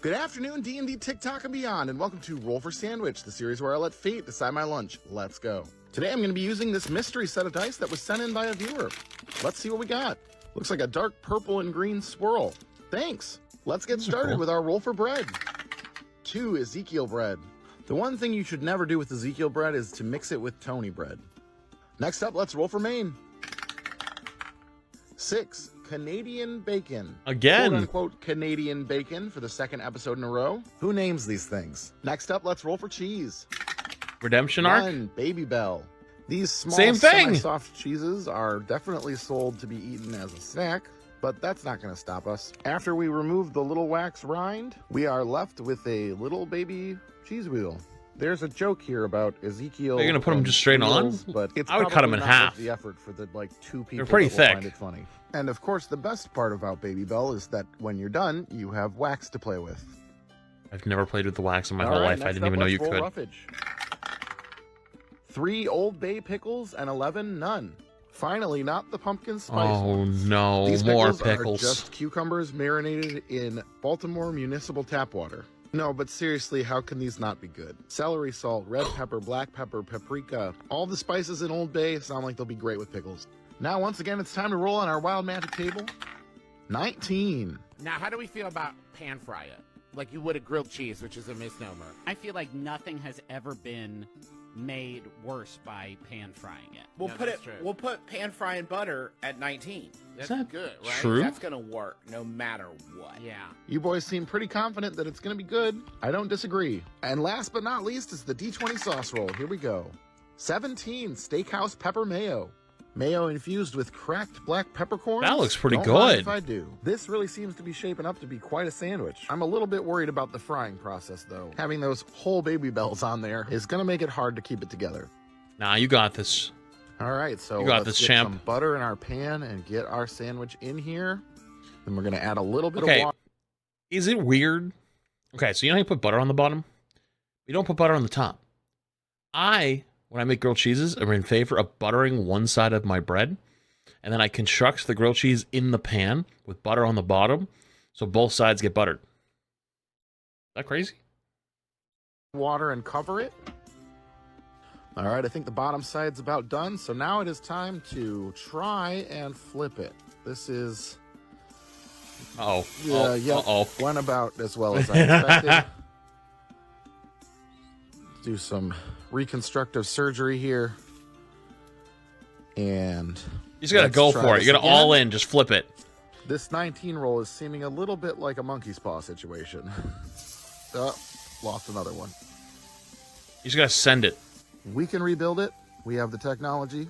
Good afternoon, D&D, TikTok, and beyond, and welcome to Roll for Sandwich, the series where I let fate decide my lunch. Let's go. Today I'm going to be using this mystery set of dice that was sent in by a viewer. Let's see what we got. Looks like a dark purple and green swirl. Thanks. Let's get started with our roll for bread. 2 Ezekiel bread. The one thing you should never do with Ezekiel bread is to mix it with Tony bread. Next up, let's roll for Maine. 6 Canadian bacon. Again. Quote unquote Canadian bacon for the second episode in a row. Who names these things? Next up, let's roll for cheese. Redemption arc? 1 Baby Bell. These small Same thing. semi-soft cheeses are definitely sold to be eaten as a snack, but that's not going to stop us. After we remove the little wax rind, we are left with a little baby cheese wheel. There's a joke here about Ezekiel. You're gonna put them just straight wheels, on? but it's I would cut them in probably not half. worth the effort for the 2 people. They're pretty that will thick. Find it funny. And of course, the best part about Baby Bell is that when you're done, you have wax to play with. I've never played with the wax in my All whole right, life. I next didn't up, even know let's you roll could. Roughage. 3 Old Bay pickles and 11 none. Finally, not the pumpkin spice. Oh no, These more pickles pickles. are just cucumbers marinated in Baltimore municipal tap water. No, but seriously, how can these not be good? Celery salt, red pepper, black pepper, paprika. All the spices in Old Bay sound like they'll be great with pickles. Now, once again, it's time to roll on our wild magic table. 19. Now, how do we feel about pan fry it? Like you would a grilled cheese, which is a misnomer. I feel like nothing has ever been made worse by pan frying it. We'll put pan fry and butter at 19. That's that good, right? true? That's gonna work no matter what. Yeah. You boys seem pretty confident that it's going to be good. I don't disagree. And last but not least is the D20 sauce roll. Here we go. 17 Steakhouse Pepper Mayo. Mayo infused with cracked black peppercorns. That looks pretty Don't mind good. if I do. This really seems to be shaping up to be quite a sandwich. I'm a little bit worried about the frying process, though. Having those whole Baby Bells on there is going to make it hard to keep it together. Nah, you got this. All right, so You got let's this, get champ. some butter in our pan and get our sandwich in here. Then we're going to add a little bit Okay. of water. Is it weird? Okay, so you know how you put butter on the bottom? You don't put butter on the top. When I make grilled cheeses, I'm in favor of buttering one side of my bread, and then I construct the grilled cheese in the pan with butter on the bottom, so both sides get buttered. Is that crazy? Water and cover it. All right, I think the bottom side's about done. So now it is time to try and flip it. This is, Uh-oh. yep, Uh-oh. went about as well as I expected. Do some reconstructive surgery here. And You just gotta let's go try for it. this You gotta again. all in, just flip it. This 19 roll is seeming a little bit like a monkey's paw situation. Lost another one. You just gotta send it. We can rebuild it. We have the technology.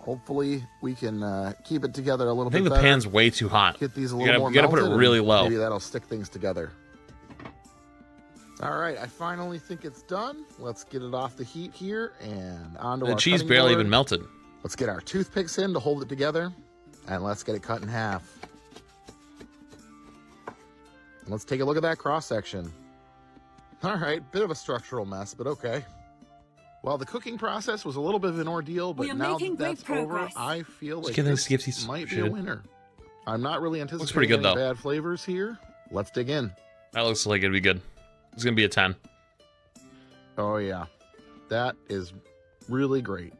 Hopefully, we can keep it together a little I bit think the better. pan's way too hot. Get these a You little more gotta put it melted, really and low. Maybe that'll stick things together. All right, I finally think it's done. Let's get it off the heat here and onto The our cheese cutting barely board. even melted. Let's get our toothpicks in to hold it together, and let's get it cut in half. Let's take a look at that cross section. All right, bit of a structural mess, but okay. Well, the cooking process was a little bit of an ordeal, but We are now making that that's great over, progress. I feel like give this these might be a shit. winner. I'm not really pretty anticipating good, any though. bad flavors here. Let's dig in. That looks like it'd be good. It's gonna be a 10. Oh, yeah. That is really great.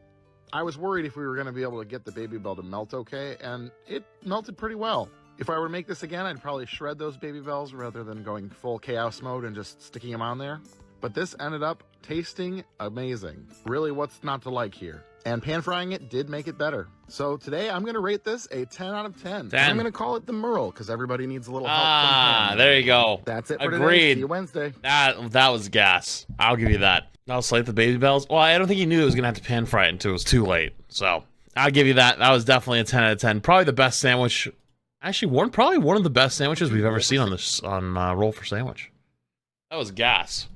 I was worried if we were going to be able to get the Baby Bell to melt okay, and it melted pretty well. If I were to make this again, I'd probably shred those Baby Bells rather than going full chaos mode and just sticking them on there. But this ended up tasting amazing. Really, what's not to like here? And pan frying it did make it better. So today I'm going to rate this a 10 out of 10. 10. And I'm going to call it the Merle because everybody needs a little help. from Ah, pan. there you go. That's it for today. Agreed. See you Wednesday. That was gas. I'll give you that. I'll slate the Baby Bells. Well, I don't think he knew he was gonna have to pan fry it until it was too late. So I'll give you that. That was definitely a 10 out of 10. Probably the best sandwich. Actually, probably one of the best sandwiches we've ever seen on Roll for Sandwich. That was gas.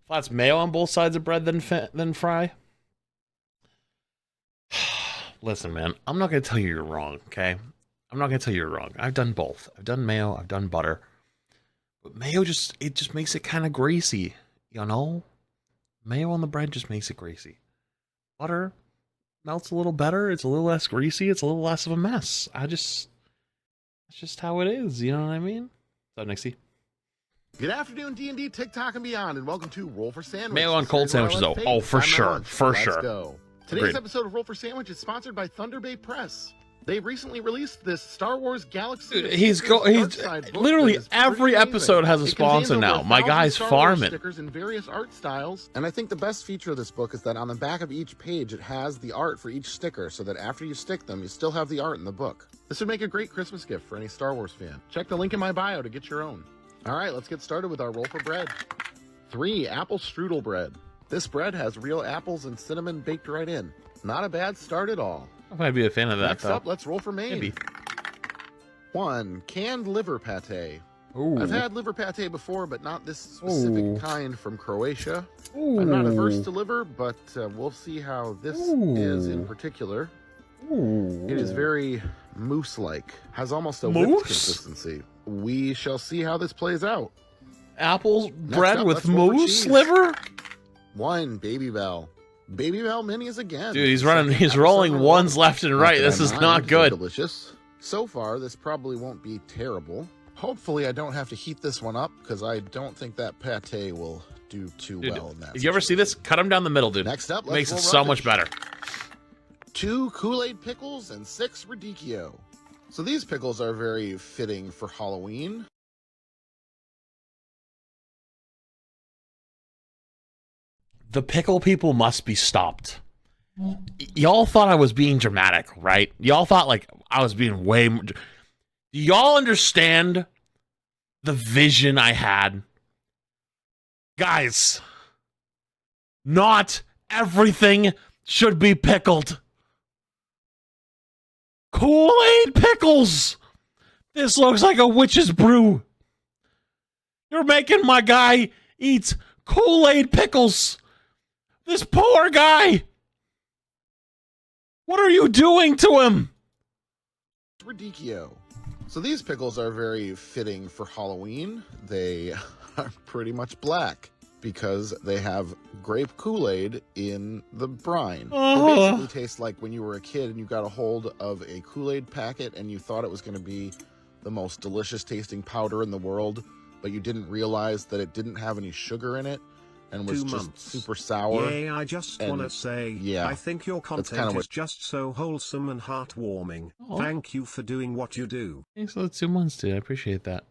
Flats mayo on both sides of bread, then fry. Listen, man, I'm not gonna tell you you're wrong. Okay, I'm not gonna tell you you're wrong. I've done both. I've done mayo. I've done butter. But mayo just makes it kind of greasy, you know. Mayo on the bread just makes it greasy. Butter melts a little better. It's a little less greasy. It's a little less of a mess. It's just how it is. You know what I mean? What's up, Nixie? Good afternoon, D&D, TikTok, and beyond, and welcome to Roll for Sandwich. Mayo on cold sandwiches, though. Oh, for sure. For Let's sure. go. Today's Agreed. episode of Roll for Sandwich is sponsored by Thunder Bay Press. They've recently released this Star Wars Galaxy. Dude, of he's Stickers Dark Side book literally that is pretty every amazing. episode has a It sponsor contains now. over My 1,000 guy's Star Wars farming. stickers in various art styles. And I think the best feature of this book is that on the back of each page, it has the art for each sticker, so that after you stick them, you still have the art in the book. This would make a great Christmas gift for any Star Wars fan. Check the link in my bio to get your own. All right, let's get started with our roll for bread. 3, apple strudel bread. This bread has real apples and cinnamon baked right in. Not a bad start at all. I might be a fan of that, Next though. up, let's roll for main. Maybe. 1, canned liver pate. Ooh. I've had liver pate before, but not this specific Ooh. kind from Croatia. Ooh. I'm not averse to liver, but we'll see how this is in particular. Ooh. It is very mousse-like, has almost a Mousse? whipped consistency. We shall see how this plays out. Apples, bread up, with let's roll for moose cheese. liver? 1, Baby Bell. Baby Bell minis again. Dude, he's Second he's episode rolling in a row. ones left and right. that This I is mind, not they're good. Delicious. So far, this probably won't be terrible. Hopefully, I don't have to heat this one up because I don't think that pate will do too Dude, well in that. did you ever see this? Cut them down the middle, dude. Next up, let's Makes it roll so much roughage. better. 2 Kool-Aid pickles and 6 radicchio. So these pickles are very fitting for Halloween. The pickle people must be stopped. Y'all thought I was being dramatic, right? Y'all thought like I was being way more... Do y'all understand the vision I had? Guys, not everything should be pickled. Kool-Aid pickles! This looks like a witch's brew. You're making my guy eat Kool-Aid pickles. This poor guy. What are you doing to him? Radicchio. So these pickles are very fitting for Halloween. They are pretty much black because they have grape Kool-Aid in the brine. They basically taste like when you were a kid and you got a hold of a Kool-Aid packet and you thought it was going to be the most delicious tasting powder in the world, but you didn't realize that it didn't have any sugar in it and was 2 just months. super sour. Yeah, I just And, want to say, yeah, I think your that's kinda content what- is just so wholesome and heartwarming. Oh. Thank you for doing what you do. Thanks for the 2 months, dude. I appreciate that.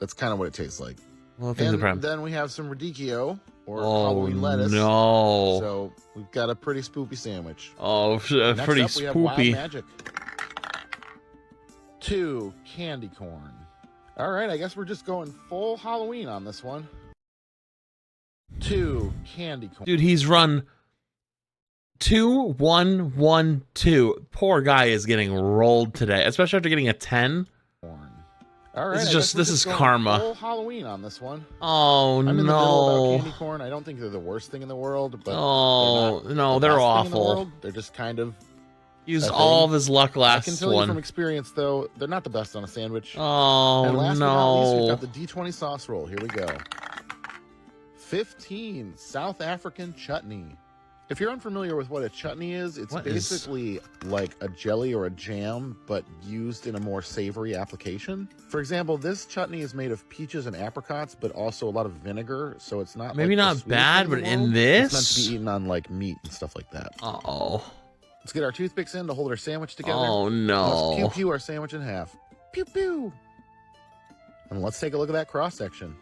That's kind of what it tastes like. Well, things are And prime. then we have some radicchio or Oh, Halloween lettuce. no. So we've got a pretty spoopy sandwich. Oh, Next pretty up, we have Wild spoopy. Magic. 2 candy corn. All right, I guess we're just going full Halloween on this one. 2 candy corn. Dude, he's run 2-1-1-2. Poor guy is getting rolled today, especially after getting a 10. All right, This is I just- guess we're this is going karma. Full Halloween on this one. Oh, I'm in the middle about no. candy corn. I don't think they're the worst thing in the world, but Oh, they're not no, the they're best thing in the awful. world. They're just kind of. Used a all thing. of his luck I can last tell you from one. experience, though, they're not the best on a sandwich. Oh, And last but not least, we've no. got the D20 sauce roll. Here we go. 15 South African chutney. If you're unfamiliar with what a chutney is, it's What is- basically like a jelly or a jam, but used in a more savory application. For example, this chutney is made of peaches and apricots, but also a lot of vinegar, so it's not Maybe like the not sweetest bad, thing but the in world. this? It's meant to be eaten on like meat and stuff like that. Oh. Let's get our toothpicks in to hold our sandwich together. Oh, And let's pew no. pew our sandwich in half. Pew pew. And let's take a look at that cross section.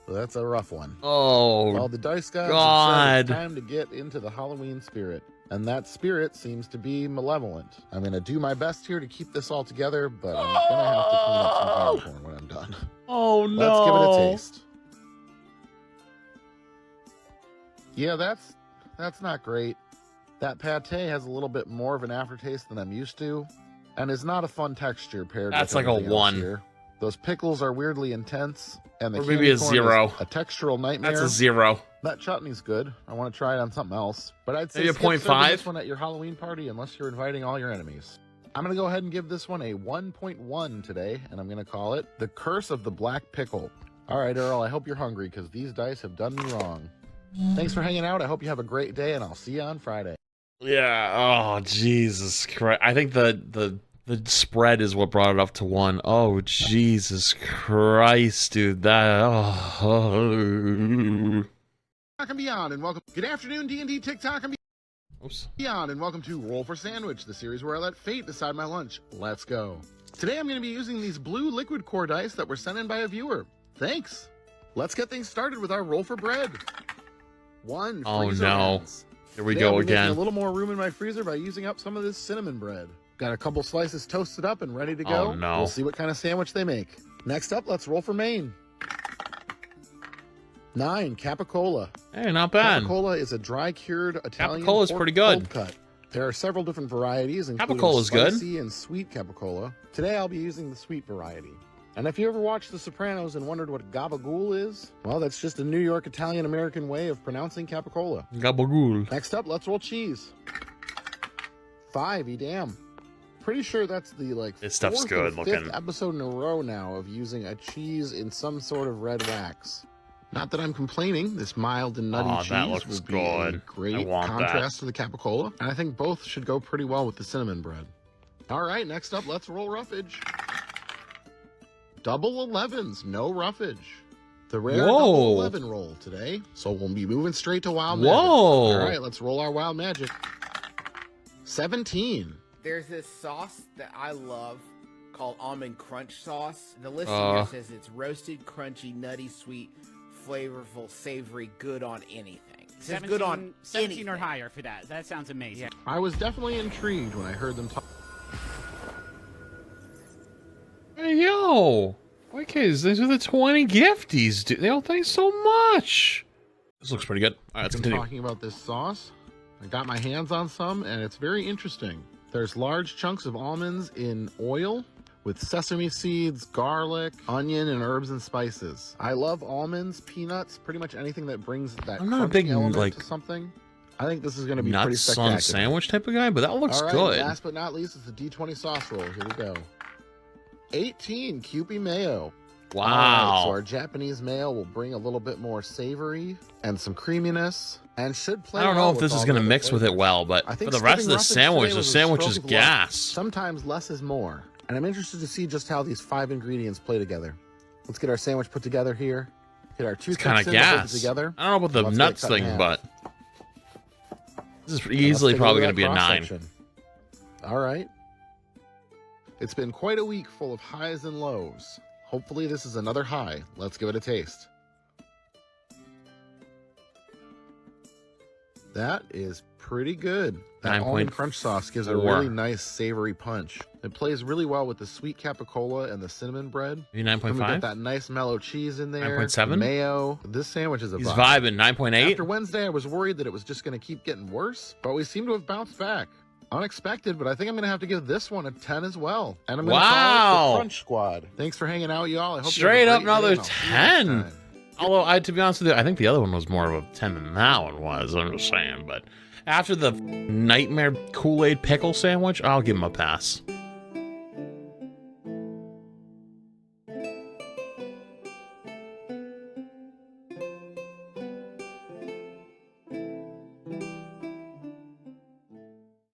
Well, that's a rough one. Well, Oh, the dice gods have said God. it's time to get into the Halloween spirit. And that spirit seems to be malevolent. I'm going to do my best here to keep this all together, but I'm going to have to clean up some candy corn when I'm done. oh, no. Let's give it a taste. Yeah, that's not great. That pate has a little bit more of an aftertaste than I'm used to, and is not a fun texture paired That's with like a everything else 1. here. Those pickles are weirdly intense, and the Or maybe candy a corn 0. is a textural nightmare. That's a 0. That chutney's good. I want to try it on something else, but I'd say Maybe a skip serving 0.5? this one at your Halloween party unless you're inviting all your enemies. I'm going to go ahead and give this one a 1.1 today, and I'm going to call it The Curse of the Black Pickle. All right, Earl, I hope you're hungry because these dice have done me wrong. Thanks for hanging out. I hope you have a great day, and I'll see you on Friday. Yeah. Oh, Jesus Christ. I think the The spread is what brought it up to 1. Oh, Jesus Christ, dude. That... Oh. TikTok and beyond, and welcome. Good afternoon, D&D TikTok and Oops. beyond, and welcome to Roll for Sandwich, the series where I let fate decide my lunch. Let's go. Today I'm going to be using these blue liquid core dice that were sent in by a viewer. Thanks. Let's get things started with our roll for bread. 1 Oh, freezer no. ends. Here we Today I'll go be making again. a little more room in my freezer by using up some of this cinnamon bread. Got a couple slices toasted up and ready to go. Oh, no. We'll see what kind of sandwich they make. Next up, let's roll for Maine. 9 Capicola. Hey, not bad. Capicola is a dry-cured Italian Capicola's pork pretty good. cold cut. There are several different varieties, including Capicola's good. spicy and sweet capicola. Today I'll be using the sweet variety. And if you ever watched The Sopranos and wondered what gabagool is, well, that's just a New York Italian-American way of pronouncing capicola. Gabagool. Next up, let's roll cheese. 5 Edam. Pretty sure that's the This stuff's 4th good or 5th looking. episode in a row now of using a cheese in some sort of red wax. Not that I'm complaining. This mild and nutty Oh, cheese that looks would be good. a great I want contrast to the capicola, and I think both should go pretty well with the cinnamon bread. All right, next up, let's roll roughage. Double 11s, no roughage. The rare Whoa. double 11 roll today, so we'll be moving straight to wild magic. Whoa. All right, let's roll our wild magic. 17. There's this sauce that I love called almond crunch sauce. The listing here says it's roasted, crunchy, nutty, sweet, flavorful, savory, good on anything. It says 17, good on 17 anything. or higher for that. That sounds amazing. I was definitely intrigued when I heard them talk. Hey, yo. Okay, these are the 20 gifties, dude. They all thanks so much. This looks pretty good. All right, let's Been continue. talking about this sauce. I got my hands on some, and it's very interesting. There's large chunks of almonds in oil with sesame seeds, garlic, onion, and herbs and spices. I love almonds, peanuts, pretty much anything that brings that I'm not a crunchy big, element like, to something. I think this is going to be pretty Nuts spectacular. on sandwich type of guy, but that looks All right, good. last but not least, it's the D20 sauce roll. Here we go. 18 Kewpie mayo. All right, Wow. so our Japanese mayo will bring a little bit more savory and some creaminess, and should play. I don't know well if this with is all going to the mix with it flavors. well, but I for think the rest of the skipping roughage sandwich, today the was a sandwich stroke is of luck. gas. Sometimes less is more, and I'm interested to see just how these 5 ingredients play together. Let's get our sandwich put together here. Hit our It's toothpicks kind in of to hold it gas. together. I don't know about the Let's get it nuts cut in thing, half. but this is And let's easily take a probably look going at to be a that 9. cross-section. All right. It's been quite a week full of highs and lows. Hopefully this is another high. Let's give it a taste. That is pretty good. That almond crunch sauce gives a 9.4. really nice savory punch. It plays really well with the sweet capicola and the cinnamon bread. Maybe And we got 9.5? that nice mellow cheese in there. 9.7? Mayo. This sandwich is a He's vibe. vibing. 9.8? After Wednesday, I was worried that it was just going to keep getting worse, but we seem to have bounced back. Unexpected, but I think I'm going to have to give this one a 10 as well. And I'm going to call it Wow. the Crunch Squad. Thanks for hanging out, y'all. I hope Straight you have up a great another day, and I'll see you next 10. time. Although, to be honest with you, I think the other one was more of a 10 than that one was. I'm just saying. But after the Nightmare Kool-Aid pickle sandwich, I'll give him a pass.